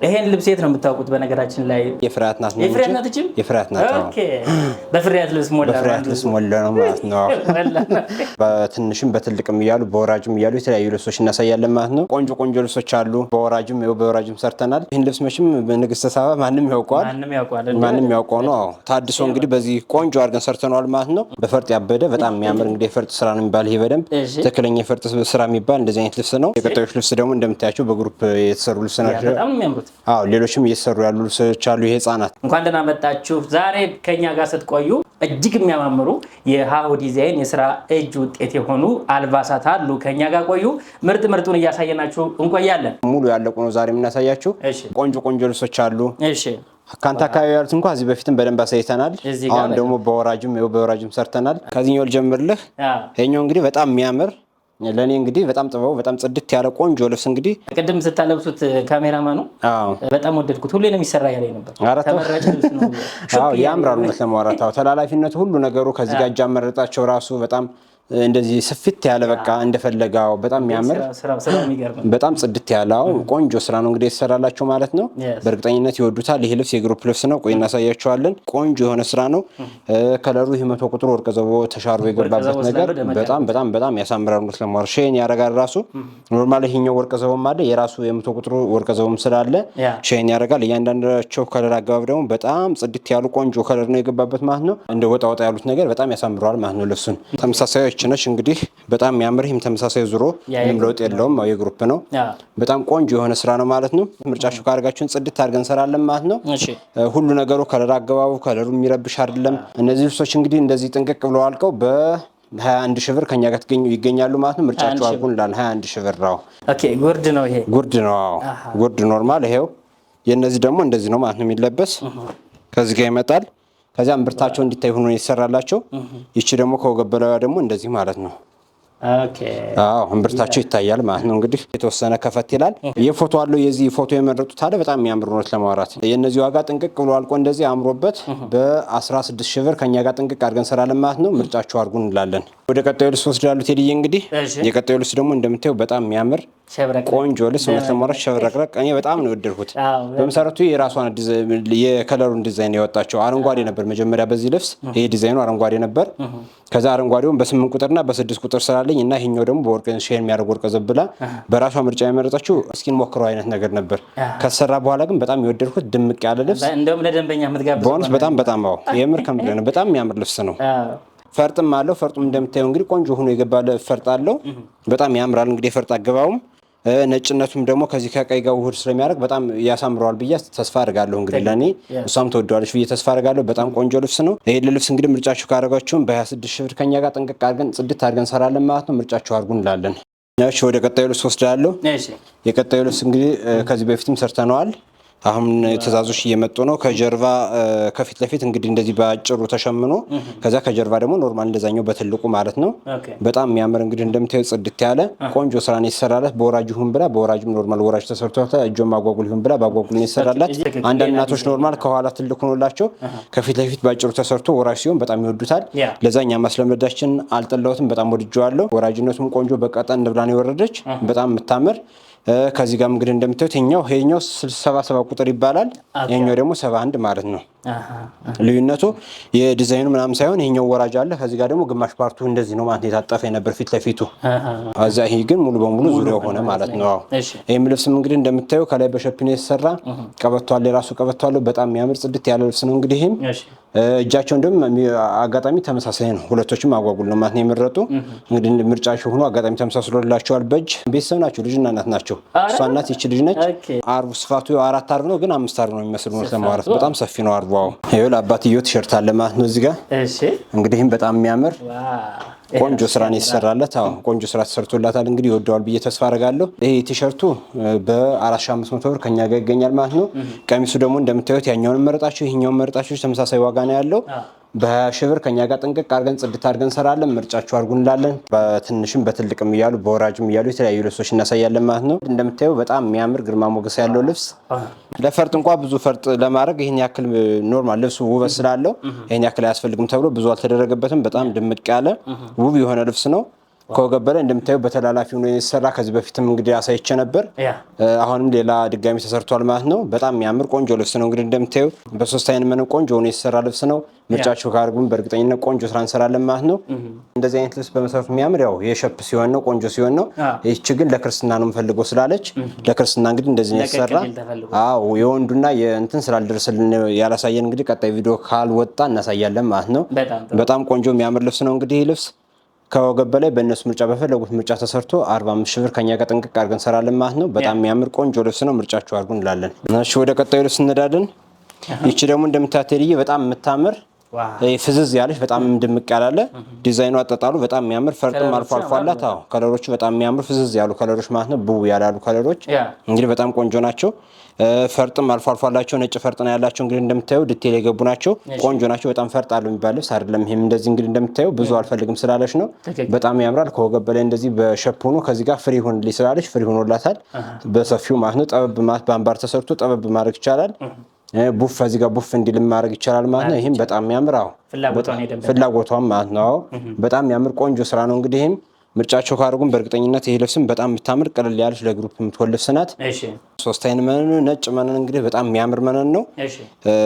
ይሄን ልብስ የት ነው የምታውቁት? በነገራችን ላይ የፍርያት ናት ነው። የፍርያት ናት እቺ? የፍርያት ናት። ኦኬ በፍርያት ልብስ ሞላ ነው ማለት ነው። በትንሽም በትልቅም እያሉ በወራጅም እያሉ የተለያዩ ልብሶች እናሳያለን ማለት ነው። ቆንጆ ቆንጆ ልብሶች አሉ። በወራጅም ሰርተናል። ይህን ልብስ መቼም ንግስተ ሳባ ማንም ያውቀዋል። ማንም ያውቀው ነው። ታድሶ እንግዲህ በዚህ ቆንጆ አድርገን ሰርተናል ማለት ነው። በፈርጥ ያበደ በጣም የሚያምር እንግዲህ የፈርጥ ስራ ነው የሚባል። ይሄ በደንብ ትክክለኛ የፈርጥ ስራ የሚባል እንደዚህ አይነት ልብስ ነው። የቀጣዮች ልብስ ደግሞ እንደምታያቸው በግሩፕ የተሰሩ ልብስ ናቸው። በጣም የሚያምሩት። አዎ ሌሎችም እየተሰሩ ያሉ ልብሶች አሉ። ይሄ ህጻናት እንኳን ደህና መጣችሁ። ዛሬ ከኛ ጋር ስትቆዩ እጅግ የሚያማምሩ የሃሁ ዲዛይን የስራ እጅ ውጤት የሆኑ አልባሳት አሉ። ከኛ ጋር ቆዩ። ምርጡን እያሳየናችሁ እንቆያለን። ሙሉ ያለቁ ነው ዛሬ የምናሳያችሁ። ቆንጆ ቆንጆ ልብሶች አሉ። እሺ ካንተ አካባቢ ያሉት እንኳን እዚህ በፊትም በደንብ አሳይተናል። አሁን ደግሞ በወራጅም ሰርተናል። ከዚህኛው ልጀምርልህ። ይሄኛው እንግዲህ በጣም የሚያምር ለኔ እንግዲህ በጣም ጥበው በጣም ጽድት ያለ ቆንጆ ልብስ እንግዲህ ቅድም ስታለብሱት ካሜራማኑ በጣም ወደድኩት። ሁሌ ነው የሚሰራ ያለኝ ነበር። ተመራጭ ልብስ ነው። ያምራሉ። ለማውራት ተላላፊነት ሁሉ ነገሩ ከዚህ ጋር እጅ አመረጣቸው ራሱ በጣም እንደዚህ ስፍት ያለ በቃ እንደፈለጋው በጣም የሚያምር በጣም ጽድት ያለው ቆንጆ ስራ ነው እንግዲህ የተሰራላቸው ማለት ነው። በእርግጠኝነት ይወዱታል። ይሄ ልብስ የግሩፕ ልብስ ነው። ቆይ እናሳያቸዋለን። ቆንጆ የሆነ ስራ ነው። ከለሩ ይሄ 100 ቁጥር ወርቀ ዘቦ ተሻርቦ የገባበት ነገር በጣም ያሳምራል። ለማርሼን ያረጋል ራሱ ኖርማል። ይሄኛው ወርቀ ዘቦም አለ የራሱ የ100 ቁጥሩ ወርቀ ዘቦም ስላለ ሼን ያረጋል። እያንዳንዳቸው ከለር አገባብ ደግሞ በጣም ጽድት ያሉ ቆንጆ ከለር ነው የገባበት ማለት ነው። እንደ ወጣ ያሉት ነገር በጣም ያሳምራል ማለት ነው። ልብሱን ተመሳሳይ ነች እንግዲህ በጣም የሚያምር ይሄም ተመሳሳይ ዙሮ ምንም ለውጥ የለውም። የግሩፕ ነው። በጣም ቆንጆ የሆነ ስራ ነው ማለት ነው። ምርጫችሁ ካርጋችሁን ጽድት አድርገን እንሰራለን ማለት ነው። ሁሉ ነገሩ ከለር አገባቡ ከለሩ የሚረብሽ አይደለም። እነዚህ ልብሶች እንግዲህ እንደዚህ ጥንቅቅ ብለው አልቀው በ21 ሺህ ብር ከኛ ጋር ይገኛሉ ማለት ነው። ምርጫችሁ አልኩን ላል 21 ሺህ ብር ነው። ኦኬ ጉርድ ነው። ይሄ ጉርድ ነው። ጉርድ ኖርማል። ይሄው የነዚህ ደግሞ እንደዚህ ነው ማለት ነው የሚለበስ ከዚህ ጋር ይመጣል። ከዚያ እምብርታቸው እንዲታይ ሆኖ ይሰራላቸው። ይቺ ደግሞ ከወገብ በላይዋ ደግሞ እንደዚህ ማለት ነው። ኦኬ አዎ እምብርታቸው ይታያል ማለት ነው። እንግዲህ የተወሰነ ከፈት ይላል። የፎቶ አለው የዚህ ፎቶ የመረጡት አለ በጣም የሚያምር ነው ለማውራት። የነዚህ ዋጋ ጥንቅቅ ብሎ አልቆ እንደዚህ አምሮበት በ16 ሺህ ብር ከኛ ጋር ጥንቅቅ አድርገን እንሰራለን ማለት ነው። ምርጫችሁ አድርጉን እንላለን። ወደ ቀጣዩ ልብስ ወስዳሉ ቴዲዬ። እንግዲህ የቀጣዩ ልብስ ደግሞ እንደምታዩ በጣም የሚያምር ቆንጆ ልብስ ነው ለማውራት። ሸብረቅረቅ እኔ በጣም ነው የወደድኩት። በመሰረቱ የራሷን የከለሩን ዲዛይን ያወጣቸው አረንጓዴ ነበር መጀመሪያ በዚህ ልብስ። ይሄ ዲዛይኑ አረንጓዴ ነበር። ከዛ አረንጓዴውን በ8 ቁጥርና በ6 ቁጥር ስላለኝ እና ይሄኛው ደግሞ በወርቅ ሼር የሚያደርግ ወርቅ ዘብላ በራሷ ምርጫ የመረጠችው እስኪን ሞክረው አይነት ነገር ነበር። ከተሰራ በኋላ ግን በጣም የወደድኩት ድምቅ ያለ ልብስ እንደውም ለደንበኛ የምትጋብዘው በእውነት በጣም የምር ከምር ነው። በጣም የሚያምር ልብስ ነው። ፈርጥም አለው። ፈርጡም እንደምታየው እንግዲህ ቆንጆ ሆኖ የገባለ ፈርጥ አለው። በጣም ያምራል። እንግዲህ የፈርጥ አገባውም ነጭነቱም ደግሞ ከዚህ ከቀይ ጋር ውህድ ስለሚያደርግ በጣም ያሳምረዋል ብዬ ተስፋ አድርጋለሁ። እንግዲህ ለኔ እሷም ተወደዋለች ብዬ ተስፋ አድርጋለሁ። በጣም ቆንጆ ልብስ ነው። ይሄ ልብስ እንግዲህ ምርጫችሁ ካደረጋችሁም በ26 ሺህ ብር ከኛ ጋር ጥንቅቅ አድርገን ጽድት አድርገን እንሰራለን ማለት ነው። ምርጫችሁ አድርጉን እንላለን። እሺ ወደ ቀጣዩ ልብስ ወስዳለሁ። የቀጣዩ ልብስ እንግዲህ ከዚህ በፊትም ሰርተነዋል። አሁን ትእዛዞች እየመጡ ነው። ከጀርባ ከፊት ለፊት እንግዲህ እንደዚህ ባጭሩ ተሸምኖ ከዛ ከጀርባ ደግሞ ኖርማል እንደዛኛው በትልቁ ማለት ነው። በጣም የሚያምር እንግዲህ እንደምታዩ ጽድት ያለ ቆንጆ ስራ ነው የተሰራላት። በወራጅ ይሁን ብላ በወራጅም ኖርማል ወራጅ ተሰርቷል። እጆም ማጓጉል ይሁን ብላ ባጓጉል ነው የተሰራላት። አንዳንድ እናቶች ኖርማል ከኋላ ትልቅ ሆኖላቸው ከፊት ለፊት ባጭሩ ተሰርቶ ወራጅ ሲሆን በጣም ይወዱታል። ለዛኛ ማስለመዳችን አልጠላሁትም። በጣም ወድጄዋለሁ። ወራጅነቱም ቆንጆ በቀጠን ብላ ነው የወረደች። በጣም የምታምር ከዚህ ጋር እንግዲህ እንደምታዩት ይሄኛው 77 ቁጥር ይባላል። ይሄኛው ደግሞ 71 ማለት ነው። ልዩነቱ የዲዛይኑ ምናምን ሳይሆን ይሄኛው ወራጅ አለ። ከዚህ ጋር ደግሞ ግማሽ ፓርቱ እንደዚህ ነው ማለት የታጠፈ ነበር ፊት ለፊቱ። አዛ ይሄ ግን ሙሉ በሙሉ ዙሪያው ሆነ ማለት ነው። ይሄም ልብስም እንግዲህ እንደምታዩ ከላይ በሸፒኖ የተሰራ ቀበቶ አለ። የራሱ ቀበቶ አለው። በጣም የሚያምር ጽድት ያለ ልብስ ነው። እንግዲህ ይሄም እጃቸው እንደም አጋጣሚ ተመሳሳይ ነው። ሁለቶችም አጓጉል ነው ማለት ነው የመረጡ። እንግዲህ ምርጫቸው ሆኖ አጋጣሚ ተመሳስሎላቸዋል። በእጅ ቤተሰብ ናቸው። ልጅና እናት ናቸው። እሷ እናት ይቺ ልጅ ነች። አርቡ ስፋቱ 4 አርብ ነው ግን 5 አርብ ነው የሚመስል ነው ለማውራት። በጣም ሰፊ ነው አርቡ። ይሄው ለአባትየው ቲሸርት አለ ማለት ነው እዚህ ጋር። እሺ እንግዲህም በጣም የሚያምር ቆንጆ ስራ ነው የተሰራለት። ቆንጆ ስራ ተሰርቶላታል። እንግዲህ ይወደዋል ብዬ ተስፋ አደርጋለሁ። ይሄ ቲሸርቱ በ4500 ብር ከኛ ጋር ይገኛል ማለት ነው። ቀሚሱ ደግሞ እንደምታዩት ያኛውን መረጣችሁ ይሄኛውን መረጣችሁ ተመሳሳይ ዋጋ ነው ያለው። በ20 ሺህ ብር ከኛ ጋር ጥንቅቅ አድርገን ጽድት አድርገን እንሰራለን። ምርጫችሁ አድርጉን እንላለን። በትንሽም በትልቅም እያሉ በወራጅም እያሉ የተለያዩ ልብሶች እናሳያለን ማለት ነው። እንደምታዩ በጣም የሚያምር ግርማ ሞገስ ያለው ልብስ ለፈርጥ እንኳን ብዙ ፈርጥ ለማድረግ ይሄን ያክል ኖርማል ልብሱ ውበት ስላለው ይሄን ያክል አያስፈልግም ተብሎ ብዙ አልተደረገበትም። በጣም ድምቅ ያለ ውብ የሆነ ልብስ ነው። ከወገብ በላይ እንደምታዩ በተላላፊ ነው የተሰራ። ከዚህ በፊትም እንግዲህ አሳይቼ ነበር። አሁንም ሌላ ድጋሚ ተሰርቷል ማለት ነው። በጣም የሚያምር ቆንጆ ልብስ ነው። እንግዲህ እንደምታዩ በሶስት አይነት መነን ቆንጆ ሆኖ የተሰራ ልብስ ነው። ምርጫችሁ ካርጉን በእርግጠኝነት ቆንጆ ስራ እንሰራለን ማለት ነው። እንደዚህ አይነት ልብስ በመሰረቱ የሚያምር ያው የሸፕ ሲሆን ነው ቆንጆ ሲሆን ነው። ይህች ግን ለክርስትና ነው የምፈልገው ስላለች ለክርስትና እንግዲህ እንደዚህ ነው የተሰራ። አዎ የወንዱና የእንትን ስላልደረሰልን ያላሳየን እንግዲህ ቀጣይ ቪዲዮ ካልወጣ እናሳያለን ማለት ነው። በጣም ቆንጆ የሚያምር ልብስ ነው። እንግዲህ ይህ ልብስ ከወገብ በላይ በእነሱ ምርጫ በፈለጉት ምርጫ ተሰርቶ 45 ሺህ ብር ከኛ ጋር ጥንቅቅ አድርገን እንሰራለን ማለት ነው። በጣም የሚያምር ቆንጆ ልብስ ነው። ምርጫችሁ አድርጉ እንላለን። እሺ ወደ ቀጣዩ ልብስ እንሄዳለን። ይቺ ደግሞ እንደምታተልይ በጣም የምታምር ፍዝዝ ያለች በጣም ድምቅ ያላለ ዲዛይኑ አጣጣሉ በጣም የሚያምር ፈርጥም አልፎ አልፎ አላት። አዎ ከለሮቹ በጣም የሚያምር ፍዝዝ ያሉ ከለሮች ማለት ነው። ብው ያላሉ ከለሮች እንግዲህ በጣም ቆንጆ ናቸው። ፈርጥም አልፎ አልፎ አላቸው። ነጭ ፈርጥ ነው ያላቸው። እንግዲህ እንደምታዩ ዲቴል የገቡ ናቸው። ቆንጆ ናቸው። በጣም ፈርጥ አለው የሚባል ልብስ አይደለም። ይሄም እንደዚህ እንግዲህ እንደምታዩ ብዙ አልፈልግም ስላለች ነው። በጣም ያምራል። ከወገብ በላይ እንደዚህ በሸፕ ሆኖ ከዚህ ጋር ፍሪ ሆኖልኝ ስላለች ፍሪ ሆኖላታል በሰፊው ማለት ነው። ጠበብ ማለት በአምባር ተሰርቶ ጠበብ ማድረግ ይቻላል። ቡፍ እዚህ ጋር ቡፍ እንዲል ማድረግ ይቻላል ማለት ነው። ይሄም በጣም የሚያምር ፍላጎቷም ማለት ነው። በጣም የሚያምር ቆንጆ ስራ ነው። እንግዲህ ይሄም ምርጫቸው ካደረጉን በእርግጠኝነት ይሄ ልብስም በጣም የምታምር ቀለል ያለች ለግሩፕ የምትሆን ልብስ ናት። ሶስት አይነት መነን ነጭ መነን እንግዲህ በጣም የሚያምር መነን ነው።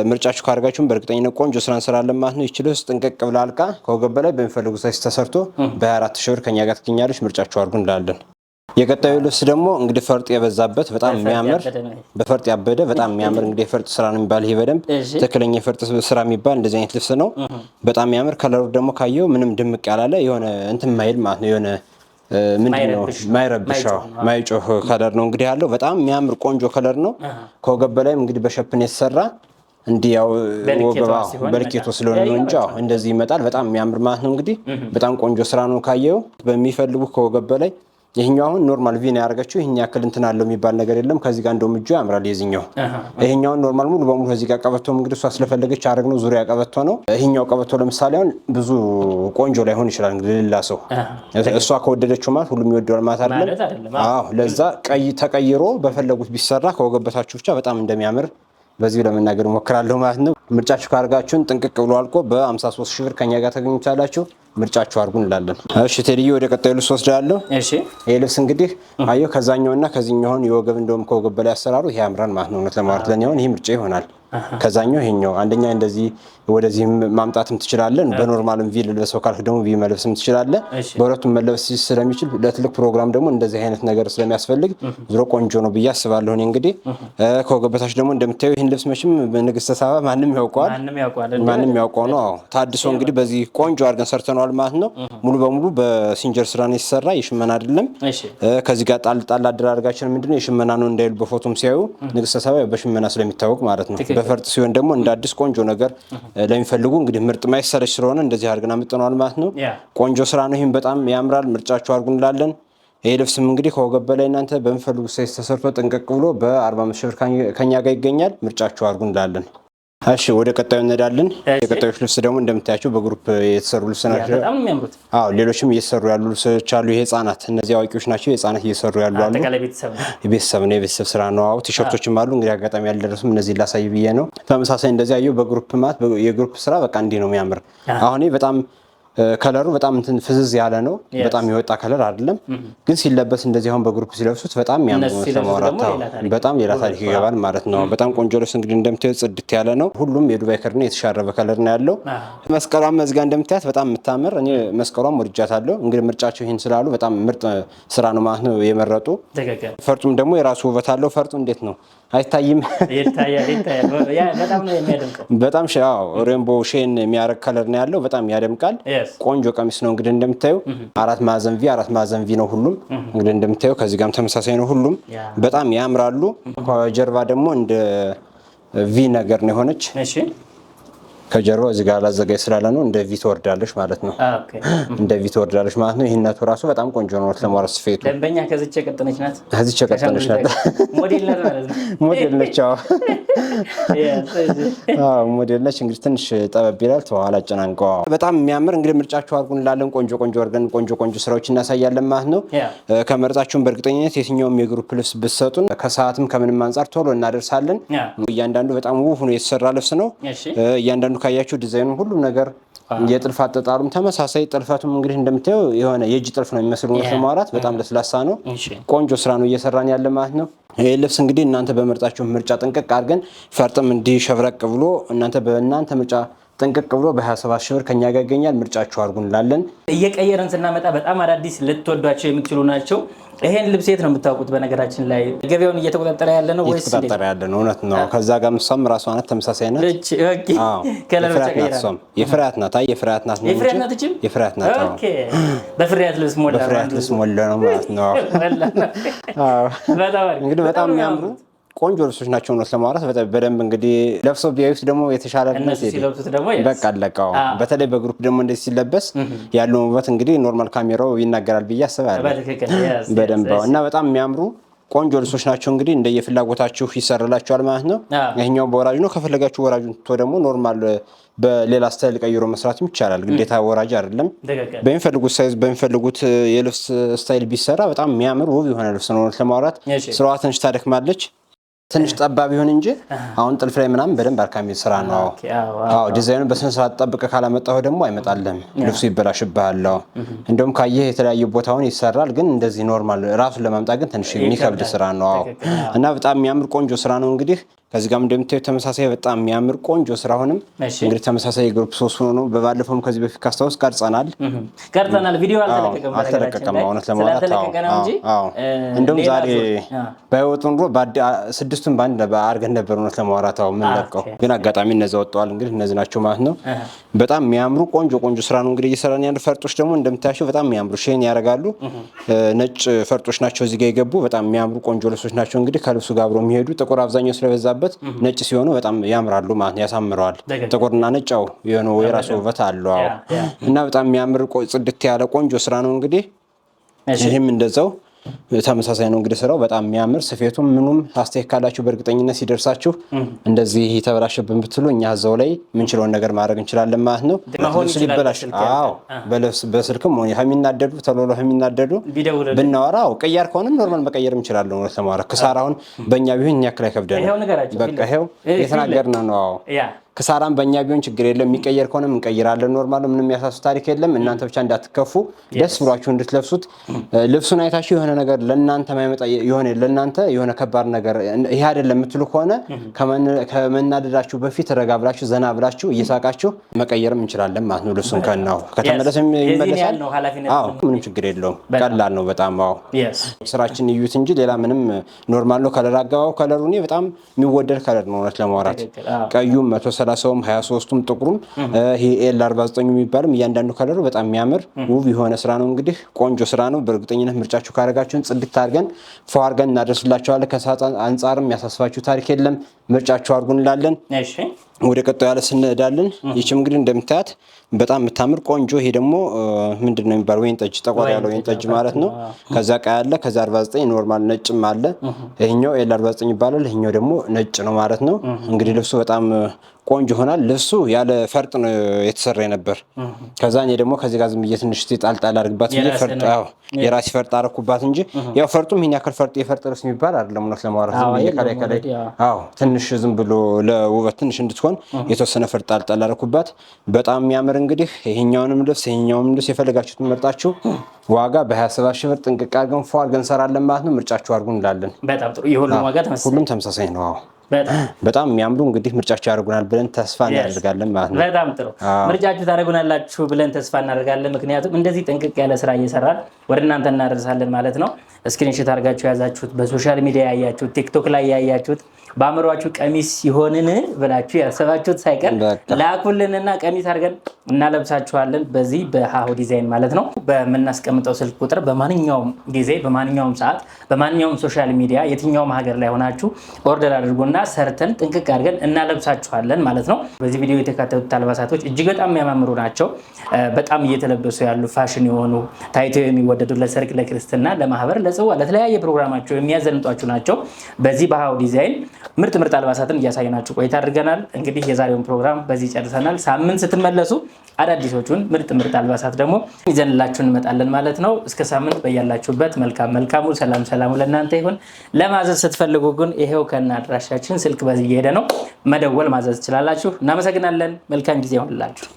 ምርጫችሁ ካደረጋችሁን በእርግጠኝነት ቆንጆ ስራ እንሰራለን ማለት ነው። ይቺ ልብስ ጥንቅቅ ብላ አልቃ ከወገብ በላይ በሚፈልጉ ሳይዝ ተሰርቶ በ24 ሺህ ብር ከኛ ጋር ትገኛለች። ምርጫችሁ አድርጉ እንላለን። የቀጣዩ ልብስ ደግሞ እንግዲህ ፈርጥ የበዛበት በጣም የሚያምር በፈርጥ ያበደ በጣም የሚያምር እንግዲህ የፈርጥ ስራ ነው የሚባል። ይሄ በደንብ ትክክለኛ የፈርጥ ስራ የሚባል እንደዚህ አይነት ልብስ ነው። በጣም የሚያምር ከለሩ ደግሞ ካየው ምንም ድምቅ ያላለ የሆነ እንትን ማይል ማለት ነው። የሆነ ምንድነው ማይረብሻው ማይጮህ ከለር ነው እንግዲህ ያለው። በጣም የሚያምር ቆንጆ ከለር ነው። ከወገብ በላይም እንግዲህ በሸፕን የተሰራ እንዲህ ያው ወገባ በልኬቶ ስለሆነ ነው እንጂ እንደዚህ ይመጣል። በጣም የሚያምር ማለት ነው። እንግዲህ በጣም ቆንጆ ስራ ነው። ካየው በሚፈልጉ ከወገብ በላይ ይሄኛው አሁን ኖርማል ቪ ነው ያደርጋችሁ። ይሄኛ ያክል እንትን አለው የሚባል ነገር የለም። ከዚህ ጋር እንደውም እጁ ያምራል የዚህኛው። ይሄኛው ኖርማል ሙሉ በሙሉ ከዚህ ጋር ቀበቶም እንግዲህ እሷ ስለፈለገች አደረግነው ዙሪያ ቀበቶ ነው። ይሄኛው ቀበቶ ለምሳሌ አሁን ብዙ ቆንጆ ላይሆን ይችላል እንግዲህ ሌላ ሰው እሷ ከወደደችው ማለት ሁሉም ይወደዋል ማለት አይደለም። አዎ ለዛ ተቀይሮ በፈለጉት ቢሰራ ከወገበታችሁ ብቻ በጣም እንደሚያምር በዚህ ለመናገር ሞክራለሁ ማለት ነው። ምርጫችሁ ካርጋችሁን ጥንቅቅ ብሎ አልቆ በ53 ሺህ ብር ከኛ ጋር ተገኝታላችሁ። ምርጫችሁ አድርጉ እንላለን። እሺ ቴዲዮ ወደ ቀጣዩ ልብስ ወስዳለሁ። እሺ ይሄ ልብስ እንግዲህ አየው ከዛኛውና ከዚህኛው የወገብ እንደውም ከወገብ በላይ አሰራሩ ይሄ ያምራል ማለት ነው። እውነት ለማውራት ለኔ አሁን ይሄ ምርጫ ይሆናል። ከዛኛው ይሄኛው አንደኛ እንደዚህ ወደዚህም ማምጣትም ትችላለን። በኖርማልም ቪ ለብሰው ካልክ ደግሞ ቪ መልበስም ትችላለን። በሁለቱም መለበስ ስለሚችል ለትልቅ ፕሮግራም ደግሞ እንደዚህ አይነት ነገር ስለሚያስፈልግ ዝሮ ቆንጆ ነው ብዬ አስባለሁ። እኔ እንግዲህ ከወገበታች ደግሞ እንደምታዩ ይሄን ልብስ መቼም ንግስተ ሳባ ማንም ያውቀው ነው። ታድሶ እንግዲህ በዚህ ቆንጆ አድርገን ሰርተነዋል ማለት ነው። ሙሉ በሙሉ በሲንጀር ስራ ነው የተሰራ፣ የሽመና አይደለም። ከዚህ ጋር ጣል አደራርጋችን ምንድነው የሽመና ነው እንዳይሉ በፎቶም ሲያዩ ንግስተ ሳባ በሽመና ስለሚታወቅ ማለት ነው። በፈርጥ ሲሆን ደግሞ እንደ አዲስ ቆንጆ ነገር ለሚፈልጉ እንግዲህ ምርጥ ማይሰረች ስለሆነ እንደዚህ አድርገን አምጥተናል ማለት ነው። ቆንጆ ስራ ነው። ይሄን በጣም ያምራል። ምርጫችሁ አድርጉ እንላለን። ይሄ ልብስም እንግዲህ ከወገብ በላይ እናንተ በሚፈልጉ ሳይዝ ተሰርቶ ጥንቅቅ ብሎ በ45 ሺህ ብር ከኛ ጋር ይገኛል። ምርጫችሁ አድርጉ እንላለን። እሺ ወደ ቀጣዩ እንሄዳለን። የቀጣዮች ልብስ ደግሞ እንደምታያቸው በግሩፕ የተሰሩ ልብስ ናቸው። በጣም ነው የሚያምሩት። አዎ ሌሎችም እየሰሩ ያሉ ልብሶች አሉ። ይሄ ህጻናት እነዚህ አዋቂዎች ናቸው። የህጻናት እየሰሩ ያሉ አሉ። የቤተሰብ ስራ ነው። አዎ ቲሸርቶችም አሉ። እንግዲህ አጋጣሚ ያልደረሱም እነዚህ ላሳይ ብዬ ነው። ተመሳሳይ እንደዚህ አየሁ በግሩፕ ማለት የግሩፕ ስራ በቃ እንዲህ ነው የሚያምር። አሁን በጣም ከለሩ በጣም እንትን ፍዝዝ ያለ ነው። በጣም የወጣ ከለር አይደለም፣ ግን ሲለበስ እንደዚህ አሁን በግሩፕ ሲለብሱት በጣም የሚያምር ነው። በጣም ሌላ ታሪክ ይገባል ማለት ነው። በጣም ቆንጆ ልብስ እንግዲህ እንደምታዩት ጽድት ያለ ነው። ሁሉም የዱባይ ከለር ነው፣ የተሻረበ ከለር ነው ያለው። መስቀሏም መዝጋ እንደምታያት በጣም የምታምር እኔ መስቀሏም ወድጃታለሁ። እንግዲህ ምርጫቸው ይህን ስላሉ በጣም ምርጥ ስራ ነው ማለት ነው የመረጡ። ፈርጡም ደግሞ የራሱ ውበት አለው። ፈርጡ እንዴት ነው አይታይም? ይታያል። በጣም ነው የሚያደምቀው። በጣም ሬንቦ ሼን የሚያረግ ከለር ነው ያለው። በጣም ያደምቃል። ቆንጆ ቀሚስ ነው እንግዲህ እንደምታዩ አራት ማዕዘን ቪ ነው ሁሉም። እንግዲህ እንደምታዩ ከዚህ ጋርም ተመሳሳይ ነው ሁሉም። በጣም ያምራሉ። ከጀርባ ደግሞ እንደ ቪ ነገር ነው የሆነች። ከጀርባው እዚህ ጋር ላዘጋጅ ስላለ ነው እንደ ቪ ትወርዳለች ማለት ነው። እንደ ቪ ትወርዳለች ማለት ነው። ይህነቱ ራሱ በጣም ቆንጆ ነው ለማለት ስፌቱ። ደንበኛ ከዚች የቀጠነች ናት። ሞዴል ናት ማለት ነው። ሞዴል ነች። ሞዴል ነች። እንግዲህ ትንሽ ጠበብ ይላል። ተኋላ አጨናንቀው በጣም የሚያምር እንግዲህ ምርጫችሁ አድርጉ እንላለን። ቆንጆ አድርገን ቆንጆ ስራዎች እናሳያለን ማለት ነው። ከመረጣችሁን በእርግጠኝነት የትኛውም የግሩፕ ልብስ ብትሰጡን ከሰዓትም ከምንም አንጻር ቶሎ እናደርሳለን። እያንዳንዱ በጣም ውብ ሆኖ የተሰራ ልብስ ነው። እያንዳንዱ ካያችሁ ዲዛይኑ ሁሉም ነገር የጥልፍ አጠጣሩም ተመሳሳይ ጥልፈቱም እንግዲህ እንደምታየው የሆነ የእጅ ጥልፍ ነው የሚመስለው ለማውራት በጣም ለስላሳ ነው። ቆንጆ ስራ ነው እየሰራን ያለ ማለት ነው። ይሄ ልብስ እንግዲህ እናንተ በመርጣችሁ ምርጫ ጥንቅቅ አድርገን ፈርጥም እንዲሸብረቅ ብሎ በእናንተ ምርጫ ጥንቅቅ ብሎ በ27 ሺህ ብር ከኛ ጋር ይገኛል። ምርጫችሁ አድርጉ እንላለን። እየቀየረን ስናመጣ በጣም አዳዲስ ልትወዷቸው የምትችሉ ናቸው። ይሄን ልብስ የት ነው የምታውቁት? በነገራችን ላይ ገበያውን እየተቆጣጠረ ያለ ነው ወይስ እየተቆጣጠረ ያለ ነው? እውነት ነው። ከዛ ጋር ምሳም ራሷ ናት፣ ተመሳሳይ ናት። አዎ ከለሮች ቀይራ የፍርያት ናት። የፍርያት ናት ነው። የፍርያት ናት። ኦኬ በፍርያት ልብስ ሞላ ነው ማለት ነው። አዎ እንግዲህ በጣም የሚያምሩ ቆንጆ ልብሶች ናቸው ነው ለማውራት በደንብ እንግዲህ ለብሰው ቢያዩት ደግሞ የተሻለ በቃ አለቀው። በተለይ በግሩፕ ደግሞ እንደዚህ ሲለበስ ያለው ውበት እንግዲህ ኖርማል ካሜራው ይናገራል ብዬ አስባለሁ በደንብ እና በጣም የሚያምሩ ቆንጆ ልብሶች ናቸው። እንግዲህ እንደየፍላጎታችሁ ይሰራላችኋል ማለት ነው። ይሄኛው በወራጅ ነው። ከፈለጋችሁ ወራጁን ደግሞ ኖርማል በሌላ ስታይል ቀይሮ መስራትም ይቻላል። ግዴታ ወራጅ አይደለም። በሚፈልጉት ሳይዝ በሚፈልጉት የልብስ ስታይል ቢሰራ በጣም የሚያምር ውብ የሆነ ልብስ ነው ለማውራት። ስራዋ ትንሽ ታደክማለች ትንሽ ጠባብ ይሁን እንጂ አሁን ጥልፍ ላይ ምናምን በደንብ አርካሚ ስራ ነው። አዎ ዲዛይኑን በስነ ስርዓት ጠብቀህ ካላመጣው ደግሞ አይመጣልህም፣ ልብሱ ይበላሽብሃል። እንደውም ካየህ የተለያየ ቦታውን ይሰራል፣ ግን እንደዚህ ኖርማል ራሱን ለማምጣት ግን ትንሽ የሚከብድ ስራ ነው እና በጣም የሚያምር ቆንጆ ስራ ነው። እንግዲህ ከዚህ ጋር እንደምታዩት ተመሳሳይ በጣም የሚያምር ቆንጆ ስራ ሆነም እንግዲህ ተመሳሳይ ግሩፕ 3 ሆኖ ነው። በባለፈውም ከዚህ በፊት ካስታውስ ቀርጸናል ቪዲዮ አልተለቀቀም እውነት ለማውራት እንደውም ዛሬ ባይወጡ ኑሮ ስድስቱን ባንድ አድርገን ነበር እውነት ለማውራት ምን ለቀው፣ ግን አጋጣሚ እነዛ ወጣዋል። እንግዲህ እነዚህ ናቸው ማለት ነው። በጣም የሚያምሩ ቆንጆ ስራ ነው እንግዲህ እየሰራን ያሉ። ፈርጦች ደግሞ እንደምታያቸው በጣም የሚያምሩ ሼን ያደርጋሉ። ነጭ ፈርጦች ናቸው እዚህ ጋር የገቡ በጣም የሚያምሩ ቆንጆ ልብሶች ናቸው። እንግዲህ ከልብሱ ጋር አብሮ የሚሄዱ ጥቁር አብዛኛው ስለበዛበት ነጭ ሲሆኑ በጣም ያምራሉ ማለት ያሳምረዋል። ጥቁርና ነጭው የሆነ የራሱ ውበት አለው እና በጣም የሚያምር ጽድት ያለ ቆንጆ ስራ ነው እንግዲህ ይህም እንደዛው ተመሳሳይ ነው እንግዲህ ስራው በጣም የሚያምር ስፌቱም ምኑም አስተያየት ካላችሁ በእርግጠኝነት ሲደርሳችሁ እንደዚህ ተበላሸብን ብትሉ እኛ እዛው ላይ የምንችለውን ነገር ማድረግ እንችላለን ማለት ነው። በስልክም የሚናደዱ ተሎሎ የሚናደዱ ብናወራው ቀያር ከሆነም ኖርማል መቀየር እንችላለን ነው ለማውራት። ክሳራውን በእኛ ቢሆን እኛ ክላይ ከብደናል። በቃ ይሄው የተናገርነው ነው። ክሳራም በእኛ ቢሆን ችግር የለም። የሚቀየር ከሆነም እንቀይራለን። ኖርማል ምንም ያሳሱ ታሪክ የለም። እናንተ ብቻ እንዳትከፉ ደስ ብሏችሁ እንድትለብሱት። ልብሱን አይታችሁ የሆነ ነገር ለእናንተ ማይመጣ ለእናንተ የሆነ ከባድ ነገር ይሄ አይደለም የምትሉ ከሆነ ከመናደዳችሁ በፊት ረጋ ብላችሁ ዘና ብላችሁ እየሳቃችሁ መቀየርም እንችላለን ማለት ነው። ልብሱን ከናው ከተመለሰም ይመለሳል። ምንም ችግር የለውም። ቀላል ነው በጣም። ስራችን እዩት እንጂ ሌላ ምንም ኖርማል ነው። ከለር አገባው ከለሩ እኔ በጣም የሚወደድ ከለር ነው እውነት ለማውራት። ቀዩም 130ም 23ም ጥቁሩም ይሄ ኤል 49 የሚባልም እያንዳንዱ ከለሩ በጣም የሚያምር ውብ የሆነ ስራ ነው። እንግዲህ ቆንጆ ስራ ነው። በእርግጠኝነት ምርጫችሁ ካረጋችሁን ጽድት አድርገን ፎ አድርገን እናደርስላችኋለን። ከሰዓት አንጻርም ያሳስባችሁ ታሪክ የለም። ምርጫችሁ አድርጉ እንላለን። ወደ ቀጣዩ ያለ ስንሄዳለን። ይህችም እንግዲህ እንደምታያት በጣም የምታምር ቆንጆ ይሄ ደግሞ ምንድን ነው የሚባለው ወይን ጠጅ ጠቆር ያለው ወይን ጠጅ ማለት ነው። ከዛ ቀይ አለ፣ ከዛ 49 ኖርማል ነጭም አለ። ይሄኛው ኤል 49 ይባላል። ይሄኛው ደግሞ ነጭ ነው ማለት ነው። እንግዲህ ልብሱ በጣም ቆንጆ ይሆናል። ልብሱ ያለ ፈርጥ ነው የተሰራ ነበር። ከዛ እኔ ደግሞ ከዚህ ጋር ዝም ብዬ ትንሽ ጣልጣል አድርግባት ብዬ ፈርጥ የራሴ ፈርጥ አረኩባት እንጂ ያው ፈርጡም ይሄን ያክል ፈርጥ የፈርጥ ልብስ የሚባል አይደለም ነው ለማውራት። ዝም ብዬ ከላይ ትንሽ ዝም ብሎ ለውበት ትንሽ እንድትሆን የተወሰነ ፈርጥ ጣልጣል አረኩባት። በጣም የሚያምር እንግዲህ ይሄኛውንም ልብስ የፈለጋችሁትን መርጣችሁ ዋጋ በ27 ሺህ ብር ጥንቅቅ አድርገን ፎ አድርገን እንሰራለን ማለት ነው። ምርጫችሁ አድርጉ እንላለን። በጣም ጥሩ። የሁሉም ዋጋ ሁሉም ተመሳሳይ ነው። በጣም የሚያምሩ እንግዲህ ምርጫችሁ ያደርጉናል ብለን ተስፋ እናደርጋለን ማለት ነው። በጣም ጥሩ ምርጫችሁ ታደርጉናላችሁ ብለን ተስፋ እናደርጋለን። ምክንያቱም እንደዚህ ጥንቅቅ ያለ ስራ እየሰራን ወደ እናንተ እናደርሳለን ማለት ነው። ስክሪንሾት አድርጋችሁ ያዛችሁት፣ በሶሻል ሚዲያ ያያችሁት፣ ቲክቶክ ላይ ያያችሁት፣ በአእምሯችሁ ቀሚስ ሲሆንን ብላችሁ ያሰባችሁት ሳይቀር ላኩልንና ቀሚስ አድርገን እናለብሳችኋለን። በዚህ በሃሁ ዲዛይን ማለት ነው። በምናስቀምጠው ስልክ ቁጥር በማንኛውም ጊዜ በማንኛውም ሰዓት በማንኛውም ሶሻል ሚዲያ የትኛውም ሀገር ላይ ሆናችሁ ኦርደር አድርጉና ሰርተን ጥንቅቅ አድርገን እናለብሳችኋለን ማለት ነው። በዚህ ቪዲዮ የተካተቱት አልባሳቶች እጅግ በጣም የሚያማምሩ ናቸው። በጣም እየተለበሱ ያሉ ፋሽን የሆኑ ታይቶ የሚወደዱ ለሰርግ፣ ለክርስትና፣ ለማህበር፣ ለጽዋ፣ ለተለያየ ፕሮግራማቸው የሚያዘንጧችሁ ናቸው። በዚህ በሃሁ ዲዛይን ምርጥ አልባሳትን እያሳየናችሁ ቆይታ አድርገናል። እንግዲህ የዛሬውን ፕሮግራም በዚህ ጨርሰናል። ሳምንት ስትመለሱ አዳዲሶቹን ምርጥ አልባሳት ደግሞ ይዘንላችሁ እንመጣለን ማለት ነው። እስከ ሳምንት በያላችሁበት መልካሙ ሰላሙ ለእናንተ ይሁን። ለማዘዝ ስትፈልጉ ግን ይሄው ከነ አድራሻችን ስልክ በዚህ እየሄደ ነው፣ መደወል ማዘዝ ትችላላችሁ። እናመሰግናለን። መልካም ጊዜ ይሁንላችሁ።